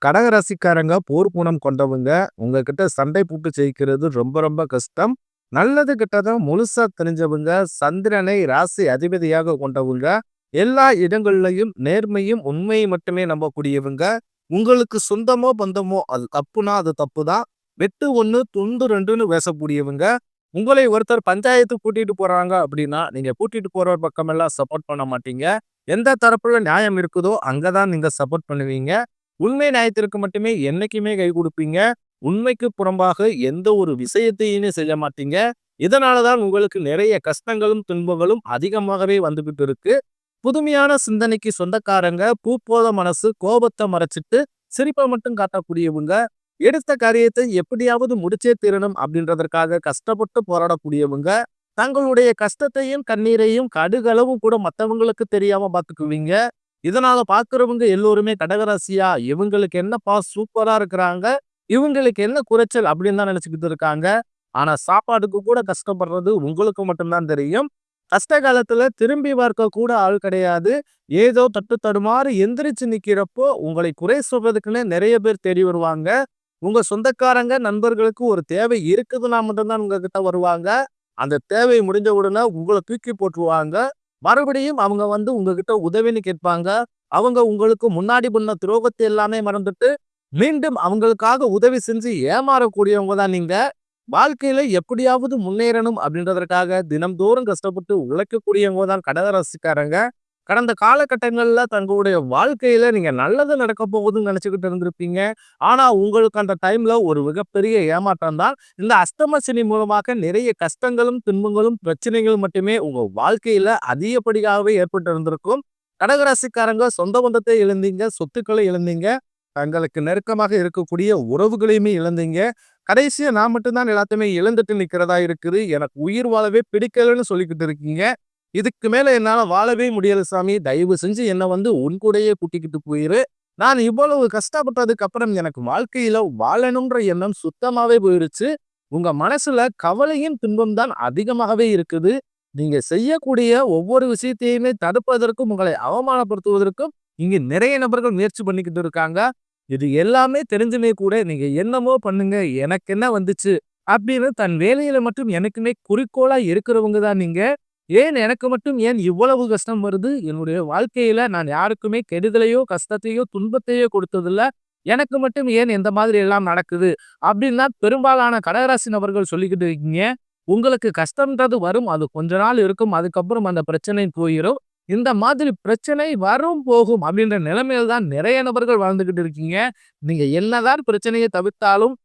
கடகராசிக்காரங்க போர் குணம் கொண்டவங்க. உங்ககிட்ட சண்டை போட்டு ஜெயிக்கிறது ரொம்ப ரொம்ப கஷ்டம். நல்லது கெட்டத முழுசா தெரிஞ்சவங்க. சந்திரனை ராசி அதிபதியாக கொண்டவங்க. எல்லா இடங்கள்லயும் நேர்மையும், உண்மையும் மட்டுமே நம்பக்கூடியவங்க. உங்களுக்கு சொந்தமோ, பந்தமோ அது தப்புனா அது தப்புதான். வெட்டு 1 துண்டு 2ன்னு பேசக்கூடியவங்க. உங்களை ஒருத்தர் பஞ்சாயத்துக்கு கூட்டிட்டு போறாங்க அப்படின்னா, நீங்க கூட்டிட்டு போற பக்கமெல்லாம் சப்போர்ட் பண்ண மாட்டீங்க. எந்த தரப்புல நியாயம் இருக்குதோ, அங்க தான் நீங்க சப்போர்ட் பண்ணுவீங்க. உண்மை நியாயத்திற்கு மட்டுமே என்னைக்குமே கை கொடுப்பீங்க. உண்மைக்கு புறம்பாக எந்த ஒரு விஷயத்தையுமே செய்ய மாட்டீங்க. இதனால தான் உங்களுக்கு நிறைய கஷ்டங்களும், துன்பங்களும் அதிகமாகவே வந்துகிட்டு இருக்கு. புதுமையான சிந்தனைக்கு சொந்தக்காரங்க, பூ போல மனசு, கோபத்தை மறைச்சிட்டு சிரிப்பை மட்டும் காட்டக்கூடியவங்க. எடுத்த காரியத்தை எப்படியாவது முடிச்சே தீரணும் அப்படின்றதற்காக கஷ்டப்பட்டு போராடக்கூடியவங்க. தங்களுடைய கஷ்டத்தையும் கண்ணீரையும் கடுகளவு கூட மற்றவங்களுக்கு தெரியாம பார்த்துக்குவீங்க. இதனால பாக்குறவங்க எல்லோருமே கடகராசியா இவங்களுக்கு என்னப்பா சூப்பரா இருக்கிறாங்க, இவங்களுக்கு என்ன குறைச்சல் அப்படின்னு தான் நினைச்சுக்கிட்டு இருக்காங்க. ஆனா சாப்பாட்டுக்கு கூட கஷ்டப்படுறது உங்களுக்கு மட்டும்தான் தெரியும். கஷ்ட காலத்துல திரும்பி பார்க்க கூட ஆள் கிடையாது. ஏதோ தட்டு தடுமாறி எந்திரிச்சு நிக்கிறப்போ உங்களை குறை சொல்றதுக்குன்னு நிறைய பேர் தேடி வருவாங்க. உங்க சொந்தக்காரங்க நண்பர்களுக்கு ஒரு தேவை இருக்குதுன்னா மட்டும்தான் உங்ககிட்ட வருவாங்க. அந்த தேவை முடிஞ்ச உடனே உங்களை தூக்கி போட்டுருவாங்க. மறுபடியும் அவங்க வந்து உங்ககிட்ட உதவின்னு கேட்பாங்க. அவங்க உங்களுக்கு முன்னாடி பண்ண துரோகத்தை எல்லாமே மறந்துட்டு மீண்டும் அவங்களுக்காக உதவி செஞ்சு ஏமாறக்கூடியவங்க தான் நீங்க. வாழ்க்கையில எப்படியாவது முன்னேறணும் அப்படின்றதற்காக தினம்தோறும் கஷ்டப்பட்டு உழைக்கக்கூடியவங்க தான் கடகராசிக்காரங்க. கடந்த காலகட்டங்கள்ல தங்களுடைய வாழ்க்கையில நீங்க நல்லது நடக்க போகுதுன்னு நினைச்சுக்கிட்டு இருந்திருப்பீங்க. ஆனா உங்களுக்கு அந்த டைம்ல ஒரு மிகப்பெரிய ஏமாற்றம் தான். இந்த அஷ்டம சனி மூலமாக நிறைய கஷ்டங்களும், துன்பங்களும், பிரச்சனைகளும் மட்டுமே உங்க வாழ்க்கையில அதிகப்படியாகவே ஏற்பட்டு இருந்திருக்கும். கடகராசிக்காரங்க சொந்த பந்தத்தை இழந்தீங்க, சொத்துக்களை இழந்தீங்க, தங்களுக்கு நெருக்கமாக இருக்கக்கூடிய உறவுகளையுமே இழந்தீங்க. கடைசியா நான் மட்டும்தான் எல்லாத்தையுமே இழந்துட்டு நிக்கிறதா இருக்குது. எனக்கு உயிர் வாழவே பிடிக்கலன்னு சொல்லிக்கிட்டு இருக்கீங்க. இதுக்கு மேல என்னால வாழவே முடியல சாமி. தயவு செஞ்சு என்ன வந்து உன் கூடயே கூட்டிக்கிட்டு போயிரு. நான் இவ்வளவு கஷ்டப்பட்டதுக்கு அப்புறம் எனக்கு வாழ்க்கையில வாழணும்ன்ற எண்ணம் சுத்தமாவே போயிருச்சு. உங்க மனசுல கவலையும் துன்பம் தான் அதிகமாகவே இருக்குது. நீங்க செய்யக்கூடிய ஒவ்வொரு விஷயத்தையுமே தடுப்பதற்கும், உங்களை அவமானப்படுத்துவதற்கும் இங்க நிறைய நபர்கள் முயற்சி பண்ணிக்கிட்டு இருக்காங்க. இது எல்லாமே தெரிஞ்சுமே கூட நீங்க என்னமோ பண்ணுங்க, எனக்கு என்ன வந்துச்சு அப்படின்னு தன் வேலையில மட்டும் எனக்குமே குறிக்கோளா இருக்கிறவங்க தான் நீங்க. ஏன் எனக்கு மட்டும் ஏன் இவ்வளவு கஷ்டம் வருது? என்னுடைய வாழ்க்கையில நான் யாருக்குமே கெடுதலையோ, கஷ்டத்தையோ, துன்பத்தையோ கொடுத்ததில்ல. எனக்கு மட்டும் ஏன் இந்த மாதிரி எல்லாம் நடக்குது? அப்படின்னு தான் பெரும்பாலான கடகராசி நபர்கள் சொல்லிக்கிட்டு இருக்கீங்க. உங்களுக்கு கஷ்டம்ன்றது வரும். அது கொஞ்ச நாள் இருக்கும். அதுக்கப்புறம் அந்த பிரச்சனை போயிரும். இந்த மாதிரி பிரச்சனை வரும், போகும் அப்படின்ற நிலைமையில தான் நிறைய நபர்கள் வாழ்ந்துகிட்டு இருக்கீங்க. நீங்க என்னதான் பிரச்சனையை தவிர்த்தாலும்,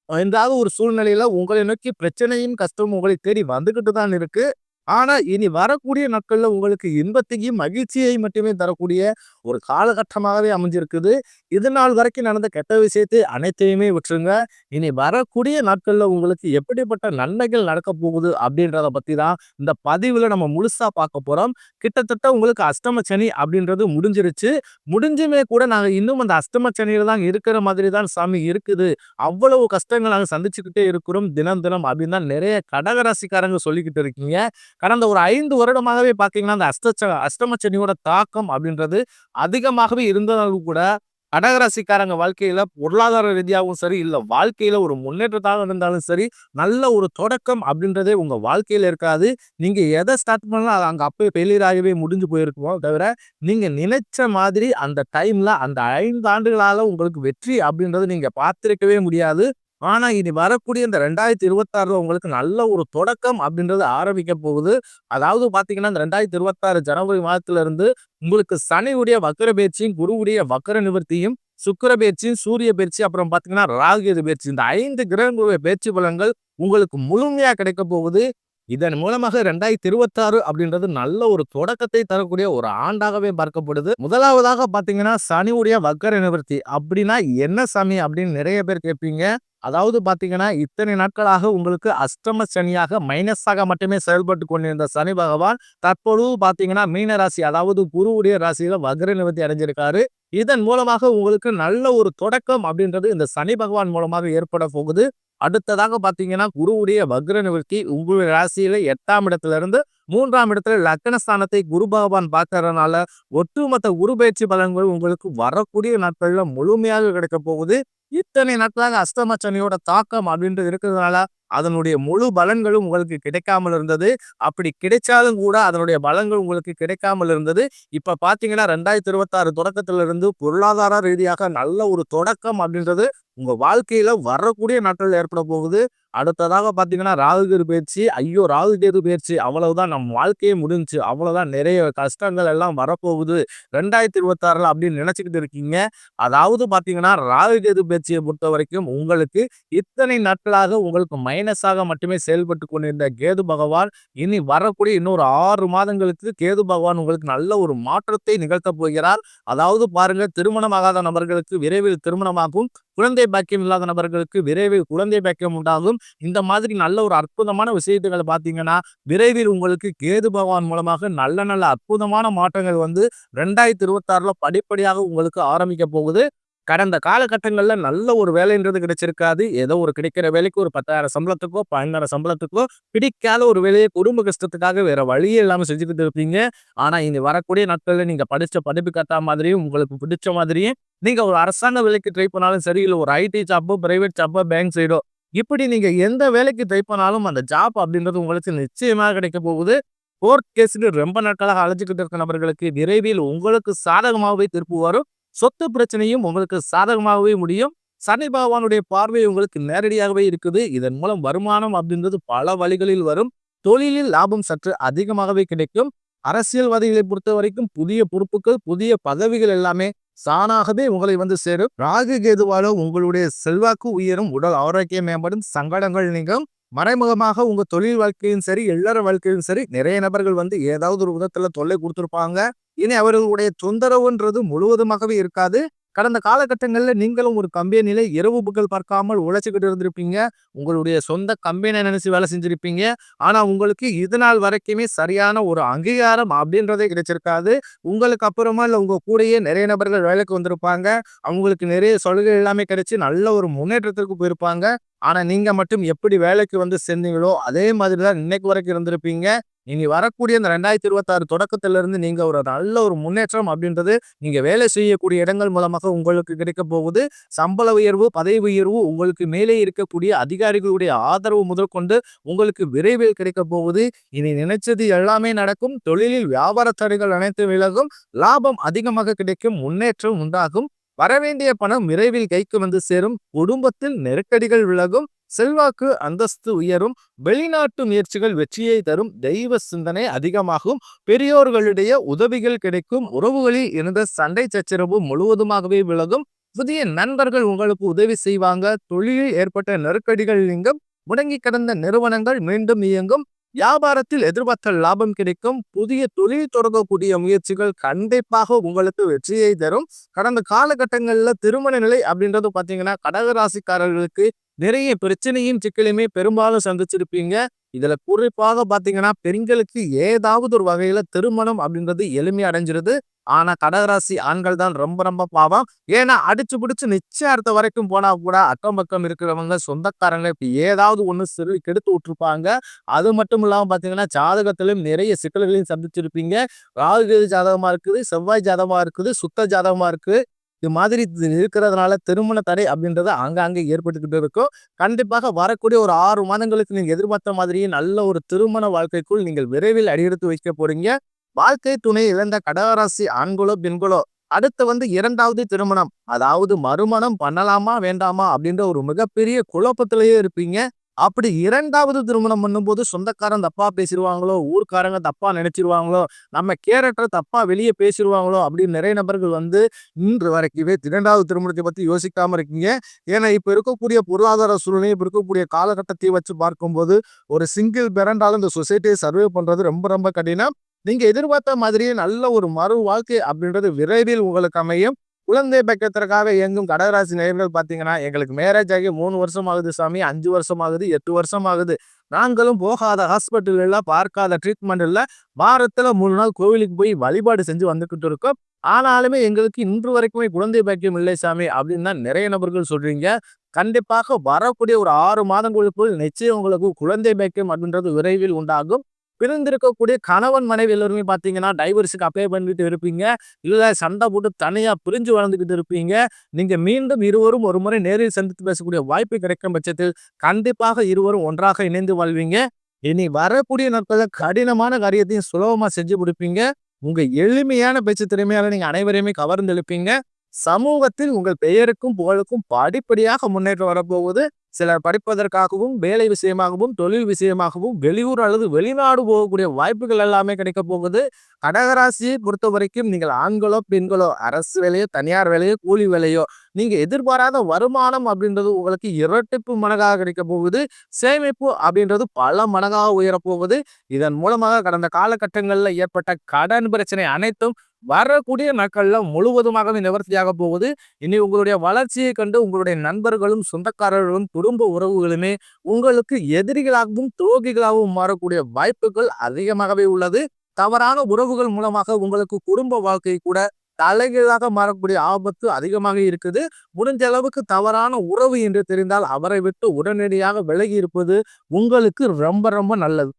எந்தாவது ஒரு சூழ்நிலையில உங்களை நோக்கி பிரச்சனையும், கஷ்டமும் உங்களை தேடி வந்துகிட்டு தான் இருக்கு. ஆனா, இனி வரக்கூடிய நாட்கள்ல உங்களுக்கு இன்பத்தையும், மகிழ்ச்சியையும் மட்டுமே தரக்கூடிய ஒரு காலகட்டமாகவே அமைஞ்சிருக்குது. இது நாள் வரைக்கும் நடந்த கெட்ட விஷயத்தை அனைத்தையுமே விட்டுருங்க. இனி வரக்கூடிய நாட்கள்ல உங்களுக்கு எப்படிப்பட்ட நன்மைகள் நடக்கப் போகுது அப்படின்றத பத்தி தான் இந்த பதிவுல நம்ம முழுசா பார்க்க போறோம். கிட்டத்தட்ட உங்களுக்கு அஷ்டம சனி அப்படின்றது முடிஞ்சிருச்சு. முடிஞ்சுமே கூட நாங்க இன்னும் அந்த அஷ்டம சனியில தான் இருக்கிற மாதிரி தான் சாமி இருக்குது. அவ்வளவு கஷ்டங்கள் நாங்க சந்திச்சுக்கிட்டே இருக்கிறோம் தினம் தினம் அப்படின்னு தான் நிறைய கடகராசிக்காரங்க சொல்லிக்கிட்டு இருக்கீங்க. கடந்த ஒரு 5 வருடமாகவே பார்த்தீங்கன்னா, அந்த அஷ்டம சனியோட தாக்கம் அப்படின்றது அதிகமாகவே இருந்ததாலும் கூட, கடகராசிக்காரங்க வாழ்க்கையில பொருளாதார ரீதியாகவும் சரி, இல்ல வாழ்க்கையில ஒரு முன்னேற்றத்தாக இருந்தாலும் சரி, நல்ல ஒரு தொடக்கம் அப்படின்றதே உங்க வாழ்க்கையில இருக்காது. நீங்க எத ஸ்டார்ட் பண்ணாலும் அது அங்க அப்பயே ஃபெயிலியர் ஆகவே முடிஞ்சு போயிருக்குமோ தவிர, நீங்க நினைச்ச மாதிரி அந்த டைம்ல அந்த 5 ஆண்டுகளால உங்களுக்கு வெற்றி அப்படின்றது நீங்க பார்த்திருக்கவே முடியாது. ஆனா, இனி வரக்கூடிய இந்த 2026ல உங்களுக்கு நல்ல ஒரு தொடக்கம் அப்படின்றது ஆரம்பிக்க போகுது. அதாவது பார்த்தீங்கன்னா, இந்த 2026 ஜனவரி மாதத்துல இருந்து உங்களுக்கு சனியுடைய வக்ர பெயர்ச்சியும், குருவுடைய வக்ர நிவர்த்தியும், சுக்கிர பெயர்ச்சியும், சூரிய பெயர்ச்சி, அப்புறம் பார்த்தீங்கன்னா ராகு கேது பெயர்ச்சி. இந்த 5 கிரகங்களுடைய பெயர்ச்சி பலன்கள் உங்களுக்கு முழுமையா கிடைக்க போகுது. இதன் மூலமாக 2026 அப்படின்றது நல்ல ஒரு தொடக்கத்தை தரக்கூடிய ஒரு ஆண்டாகவே பார்க்கப்படுது. முதலாவதாக பார்த்தீங்கன்னா, சனியுடைய வக்ர நிவர்த்தி. அப்படின்னா என்ன சாமி அப்படின்னு நிறைய பேர் கேட்பீங்க. அதாவது பார்த்தீங்கன்னா, இத்தனை நாட்களாக உங்களுக்கு அஷ்டம சனியாக மைனஸாக மட்டுமே செயல்பட்டு கொண்டிருந்த சனி பகவான் தற்பொழுது பார்த்தீங்கன்னா, மீன ராசி அதாவது குருவுடைய ராசியில வக்ர நிவர்த்தி அடைஞ்சிருக்காரு. இதன் மூலமாக உங்களுக்கு நல்ல ஒரு தொடக்கம் அப்படின்றது இந்த சனி பகவான் மூலமாக ஏற்பட போகுது. அடுத்ததாக பார்த்தீங்கன்னா, குருவுடைய வக்ர நிவர்த்தி உங்களுடைய ராசியில 8ஆம் இடத்துல இருந்து 3ஆம் இடத்துல லக்னஸ்தானத்தை குரு பகவான் பார்க்கறதுனால ஒட்டுமொத்த குரு பயிற்சி பலன்கள் உங்களுக்கு வரக்கூடிய நாட்கள்ல முழுமையாக கிடைக்க போகுது. இத்தனை நாட்களாக அஷ்டம சனியோட தாக்கம் அப்படின்றது இருக்கிறதுனால அதனுடைய முழு பலன்களும் உங்களுக்கு கிடைக்காமல் இருந்தது. அப்படி கிடைச்சாலும் கூட அதனுடைய பலன்கள் உங்களுக்கு கிடைக்காமல் இருந்தது. இப்ப பாத்தீங்கன்னா 2026 தொடக்கத்துல இருந்து பொருளாதார ரீதியாக நல்ல ஒரு தொடக்கம் அப்படின்றது உங்க வாழ்க்கையில வரக்கூடிய நாட்கள் ஏற்பட போகுது. அடுத்ததாக பாத்தீங்கன்னா ராகு கேது பயிற்சி. ஐயோ, ராகு கேது பயிற்சி அவ்வளவுதான், நம்ம வாழ்க்கையே முடிஞ்சுச்சு, அவ்வளவுதான், நிறைய கஷ்டங்கள் எல்லாம் வரப்போகுது 2026ல அப்படின்னு நினைச்சுக்கிட்டு இருக்கீங்க. அதாவது பாத்தீங்கன்னா ராகு கேது பயிற்சியை பொறுத்த வரைக்கும் உங்களுக்கு இத்தனை நாட்களாக உங்களுக்கு மைனஸாக மட்டுமே செயல்பட்டு கொண்டிருந்த கேது பகவான் இனி வரக்கூடிய இன்னொரு 6 மாதங்களுக்கு கேது பகவான் உங்களுக்கு நல்ல ஒரு மாற்றத்தை நிகழ்த்த போகிறார். அதாவது பாருங்க, திருமணமாகாத நபர்களுக்கு விரைவில் திருமணமாகும், குழந்தை பாக்கியம் இல்லாத நபர்களுக்கு விரைவில் குழந்தை பாக்கியம் உண்டாகும். இந்த மாதிரி நல்ல ஒரு அற்புதமான விஷயத்துகளை பார்த்தீங்கன்னா விரைவில் உங்களுக்கு கேது பகவான் மூலமாக நல்ல நல்ல அற்புதமான மாற்றங்கள் வந்து 2026ல படிப்படியாக உங்களுக்கு ஆரம்பிக்க போகுது. கடந்த காலகட்டங்கள்ல நல்ல ஒரு வேலைன்றது கிடைச்சிருக்காது. ஏதோ ஒரு கிடைக்கிற வேலைக்கு ஒரு 10,000 சம்பளத்துக்கோ 12,000 சம்பளத்துக்கோ பிடிக்காத ஒரு வேலையை குடும்ப கஷ்டத்துக்காக வேற வழியே இல்லாம செஞ்சுக்கிட்டு இருப்பீங்க. ஆனா இனி வரக்கூடிய நாட்கள்ல நீங்க படிச்ச படிப்புக்கு ஏத்த மாதிரியும் உங்களுக்கு பிடிச்ச மாதிரியும் நீங்க ஒரு அரசாங்க வேலைக்கு ட்ரை பண்ணாலும் சரி, இல்ல ஒரு ஐடி ஜாப்போ, பிரைவேட் ஜாப்போ, பேங்க் சைடோ, இப்படி நீங்க எந்த வேலைக்கு ட்ரை பண்ணாலும் அந்த ஜாப் அப்படின்றது உங்களுக்கு நிச்சயமா கிடைக்க போகுது. கோர்ட் கேஸ்ன்னு ரொம்ப நாட்களாக அலைஞ்சுக்கிட்டு இருக்க நபர்களுக்கு விரைவில் உங்களுக்கு சாதகமாகவே தீர்ப்பு வரும். சொத்து பிரச்சனையும் உங்களுக்கு சாதகமாகவே முடியும். சனி பகவானுடைய பார்வை உங்களுக்கு நேரடியாகவே இருக்குது. இதன் மூலம் வருமானம் அப்படின்றது பல வழிகளில் வரும். தொழிலில் லாபம் சற்று அதிகமாகவே கிடைக்கும். அரசியல்வாதிகளை பொறுத்த வரைக்கும் புதிய பொறுப்புகள், புதிய பதவிகள் எல்லாமே தானாகவே உங்களை வந்து சேரும். ராகு கேதுவால உங்களுடைய செல்வாக்கு உயரும், உடல் ஆரோக்கியம் மேம்படும், சங்கடங்கள் நீங்கும். மறைமுகமாக உங்க தொழில் வாழ்க்கையும் சரி, இல்லற வாழ்க்கையும் சரி, நிறைய நபர்கள் வந்து ஏதாவது ஒரு விதத்துல தொல்லை கொடுத்திருப்பாங்க. இனி அவர்களுடைய தொந்தரவுன்றது முழுவதுமாகவே இருக்காது. கடந்த காலகட்டங்கள்ல நீங்களும் ஒரு கம்பெனியில இரவு பகல் பார்க்காமல் உழைச்சுக்கிட்டு இருந்திருப்பீங்க. உங்களுடைய சொந்த கம்பெனியை நினைச்சு வேலை செஞ்சிருப்பீங்க. ஆனா உங்களுக்கு இது நாள் வரைக்குமே சரியான ஒரு அங்கீகாரம் அப்படின்றதே கிடைச்சிருக்காது. உங்களுக்கு அப்புறமா இல்ல உங்க கூடயே நிறைய நபர்கள் வேலைக்கு வந்திருப்பாங்க. அவங்களுக்கு நிறைய சலுகை எல்லாமே கிடைச்சு நல்ல ஒரு முன்னேற்றத்திற்கு போயிருப்பாங்க. ஆனா நீங்க மட்டும் எப்படி வேலைக்கு வந்து சேர்ந்தீங்களோ அதே மாதிரிதான் இன்னைக்கு வரைக்கும் இருந்திருப்பீங்க. இனி வரக்கூடிய இந்த 2026 தொடக்கத்துல இருந்து நீங்க ஒரு நல்ல ஒரு முன்னேற்றம் அப்படின்றது நீங்க வேலை செய்யக்கூடிய இடங்கள் மூலமாக உங்களுக்கு கிடைக்க போகுது. சம்பள உயர்வு, பதவி உயர்வு, உங்களுக்கு மேலே இருக்கக்கூடிய அதிகாரிகளுடைய ஆதரவு முதற்கொண்டு உங்களுக்கு விரைவில் கிடைக்க போகுது. இனி நினைச்சது எல்லாமே நடக்கும். தொழிலில் வியாபார தடைகள் அனைத்து விலகும். லாபம் அதிகமாக கிடைக்கும். முன்னேற்றம் உண்டாகும். வரவேண்டிய பணம் விரைவில் கைக்கு வந்து சேரும். குடும்பத்தில் நெருக்கடிகள் விலகும். செல்வாக்கு அந்தஸ்து உயரும். வெளிநாட்டு முயற்சிகள் வெற்றியை தரும். தெய்வ சிந்தனை அதிகமாகும். பெரியோர்களுடைய உதவிகள் கிடைக்கும். உறவுகளில் இருந்த சண்டை சச்சரவு முழுவதுமாகவே விலகும். புதிய நண்பர்கள் உங்களுக்கு உதவி செய்வாங்க. தொழிலில் ஏற்பட்ட நெருக்கடிகள் நீங்கும். முடங்கி கிடந்த நிறுவனங்கள் மீண்டும் இயங்கும். வியாபாரத்தில் எதிர்பார்த்த லாபம் கிடைக்கும். புதிய தொழில் தொடங்கக்கூடிய முயற்சிகள் கண்டிப்பாக உங்களுக்கு வெற்றியை தரும். கடந்த காலகட்டங்கள்ல திருமண நிலை அப்படின்றது பாத்தீங்கன்னா கடகராசிக்காரர்களுக்கு நிறைய பிரச்சனையும் சிக்கலையுமே பெரும்பாலும் சந்திச்சிருப்பீங்க. இதுல குறிப்பாக பாத்தீங்கன்னா பெண்களுக்கு ஏதாவது ஒரு வகையில திருமணம் அப்படின்றது எளிமை அடைஞ்சிருது. ஆனா கடகராசி ஆண்கள் தான் ரொம்ப ரொம்ப பாவம். ஏன்னா அடிச்சு பிடிச்சு நிச்சயார்த்தம் வரைக்கும் போனா கூட அக்கம் பக்கம் இருக்கிறவங்க, சொந்தக்காரங்க இப்படி ஏதாவது ஒண்ணு சிறு கெடுத்து விட்டுருப்பாங்க. அது மட்டும் இல்லாம பாத்தீங்கன்னா ஜாதகத்திலும் நிறைய சிக்கல்களையும் சந்திச்சிருப்பீங்க. ராகு ஜாதகமா இருக்குது, செவ்வாய் ஜாதகமா இருக்குது, சுத்த ஜாதகமா இருக்கு. இது மாதிரி இருக்கிறதுனால திருமண தடை அப்படின்றது ஆங்காங்கே ஏற்பட்டுக்கிட்டு இருக்கும். கண்டிப்பாக வரக்கூடிய ஒரு 6 மாதங்களுக்கு நீங்க எதிர்பார்த்த மாதிரியே நல்ல ஒரு திருமண வாழ்க்கைக்குள் நீங்கள் விரைவில் அடியெடுத்து வைக்க போறீங்க. வாழ்க்கை துணை இழந்த கடகராசி ஆண்களோ பெண்களோ அடுத்து வந்து 2வது திருமணம், அதாவது மறுமணம் பண்ணலாமா வேண்டாமா அப்படின்ற ஒரு மிகப்பெரிய குழப்பத்திலேயே இருப்பீங்க. அப்படி 2வது திருமணம் பண்ணும்போது சொந்தக்காரன் தப்பா பேசிடுவாங்களோ, ஊர்க்காரங்க தப்பா நினைச்சிருவாங்களோ, நம்ம கேரக்டர் தப்பா வெளியே பேசிடுவாங்களோ அப்படின்னு நிறைய நபர்கள் வந்து இன்று வரைக்குமே 2வது திருமணத்தை பத்தி யோசிக்காம இருக்கீங்க. ஏன்னா இப்ப இருக்கக்கூடிய பொருளாதார சூழ்நிலை, இப்ப இருக்கக்கூடிய காலகட்டத்தை வச்சு பார்க்கும்போது ஒரு சிங்கிள் பேரண்டால இந்த சொசைட்டியை சர்வே பண்றது ரொம்ப ரொம்ப கடினம். நீங்க எதிர்பார்த்த மாதிரியே நல்ல ஒரு மறு வாழ்க்கை அப்படின்றது விரைவில் உங்களுக்கு அமையும். குழந்தை பாக்கியத்திற்காக இயங்கும் கடகராசி நேயர்கள் பார்த்தீங்கன்னா, எங்களுக்கு மேரேஜ் ஆகி 3 வருஷம் ஆகுது சாமி, 5 வருஷம் ஆகுது, 8 வருஷம் ஆகுது. நாங்களும் போகாத ஹாஸ்பிட்டல் இல்ல, பார்க்காத ட்ரீட்மெண்ட் இல்ல. வாரத்துல 3 நாள் கோவிலுக்கு போய் வழிபாடு செஞ்சு வந்துகிட்டு இருக்கோம். ஆனாலுமே எங்களுக்கு இன்று வரைக்குமே குழந்தை பாக்கியம் இல்லை சாமி அப்படின்னு தான் நிறைய நபர்கள் சொல்றீங்க. கண்டிப்பாக வரக்கூடிய ஒரு 6 மாதங்களுக்குள் நிச்சயம் உங்களுக்கு குழந்தை பாக்கியம் அப்படின்றது விரைவில் உண்டாகும். பிரிந்திருக்கக்கூடிய கணவன் மனைவி எல்லாருமே பார்த்தீங்கன்னா, டைவர்ஸுக்கு அப்ளை பண்ணிட்டு இருப்பீங்க. இல்ல சண்டை போட்டு தனியா பிரிஞ்சு வாழ்ந்துகிட்டு இருப்பீங்க. நீங்க மீண்டும் இருவரும் ஒரு முறை நேரில் சந்தித்து பேசக்கூடிய வாய்ப்பு கிடைக்கும் பட்சத்தில், கண்டிப்பாக இருவரும் ஒன்றாக இணைந்து வாழ்வீங்க. இனி வரக்கூடிய நாட்கள்ல கடினமான காரியத்தையும் சுலபமா செஞ்சு முடிப்பீங்க. உங்க எளிமையான பேச்சு திறமையால நீங்க அனைவரையுமே கவர்ந்தெழுப்பீங்க. சமூகத்தில் உங்கள் பெயருக்கும், புகழுக்கும் படிப்படியாக முன்னேற்றம் வரப்போகுது. சிலர் படிப்பதற்காகவும், வேலை விஷயமாகவும், தொழில் விஷயமாகவும் வெளியூர் அல்லது வெளிநாடு போகக்கூடிய வாய்ப்புகள் எல்லாமே கிடைக்கப் போகுது. கடகராசியை பொறுத்தவரைக்கும் நீங்கள் ஆண்களோ, பெண்களோ, அரசு வேலையோ, தனியார் வேலையோ, கூலி வேலையோ, நீங்க எதிர்பாராத வருமானம் அப்படின்றது உங்களுக்கு இரட்டிப்பு மடங்காக கிடைக்கப் போகுது. சேமிப்பு அப்படின்றது பல மடங்காக உயரப்போகுது. இதன் மூலமாக கடந்த காலகட்டங்கள்ல ஏற்பட்ட கடன் பிரச்சனை அனைத்தும் வரக்கூடிய நாட்கள்ல முழுவதுமாகவே நிவர்த்தியாக போகுது. இனி உங்களுடைய வளர்ச்சியை கண்டு உங்களுடைய நண்பர்களும், சொந்தக்காரர்களும், குடும்ப உறவுகளுமே உங்களுக்கு எதிரிகளாகவும், துரோகிகளாகவும் மாறக்கூடிய வாய்ப்புகள் அதிகமாகவே உள்ளது. தவறான உறவுகள் மூலமாக உங்களுக்கு குடும்ப வாழ்க்கை கூட தலைகீழாக மாறக்கூடிய ஆபத்து அதிகமாக இருக்குது. முடிஞ்ச அளவுக்கு தவறான உறவு என்று தெரிந்தால் அவரை விட்டு உடனடியாக விலகி இருப்பது உங்களுக்கு ரொம்ப ரொம்ப நல்லது.